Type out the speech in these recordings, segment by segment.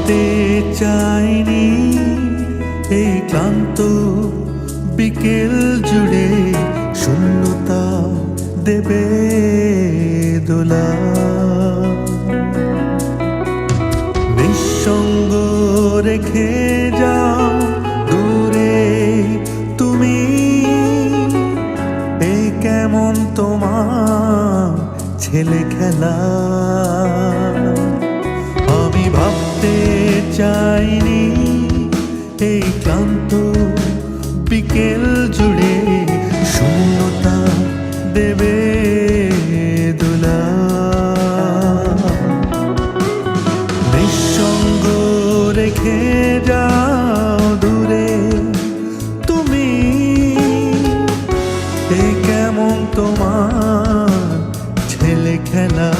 ভাবতে চাইনি এই ক্লান্ত বিকেল জুড়ে শূন্যতা দেবে দোলা। নিঃসঙ্গ রেখে যাও দূরে তুমি, এ কেমন তোমার ছেলে খেলা। আমি ভাবতে চাইনি এই ক্লান্ত বিকেল জুড়ে শূন্যতা দেবে দোলা। নিঃসঙ্গ রেখে যাও দূরে তুমি, এ কেমন তোমার ছেলে খেলা।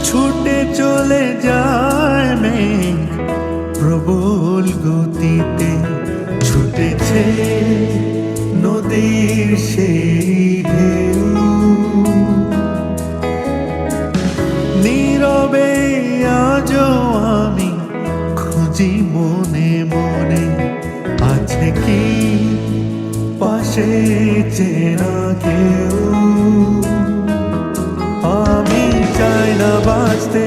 ছুটে চলে যায় মেঘ প্রবল গতিতে, ছুটেছে নদীর সেই ঢেউ। নীরবে আজও আমি খুঁজি মনে মনে, আছে কি পাশে চেনা কেউ। আমি চাই না বাঁচতে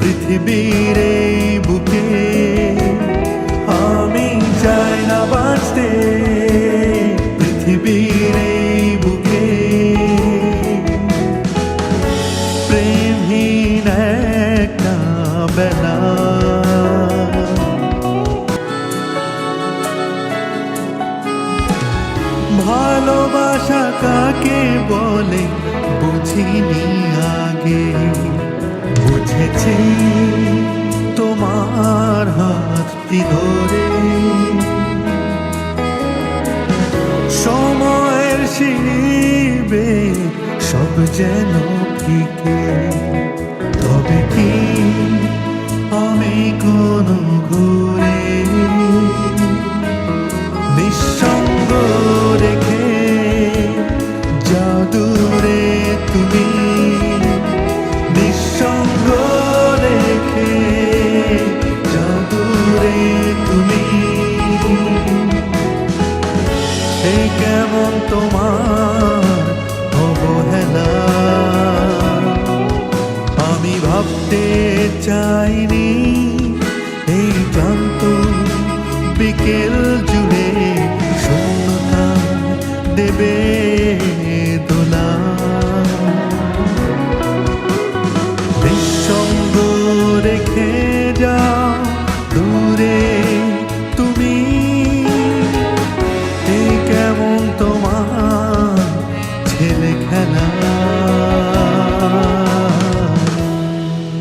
পৃথিবীর এই বুকে, আমি চাই না বাঁচতে পৃথিবীর এই বুকে। প্রেমহীন একটা বেলা, ভালোবাসা কাকে বলে বুঝিনি আগে, বুঝেছি তোমার হাতটি ধরে। সময়ের শিবে সব যেন ফিকে, তবে কি আমি কোনো ঘুরে নিঃসঙ্গ রেখে যাও দূরে তুমি। নিঃসঙ্গ রেখে যাও দূরে তুমি, এ কেমন তোমার অবহেলা। আমি ভাবতে চাইনি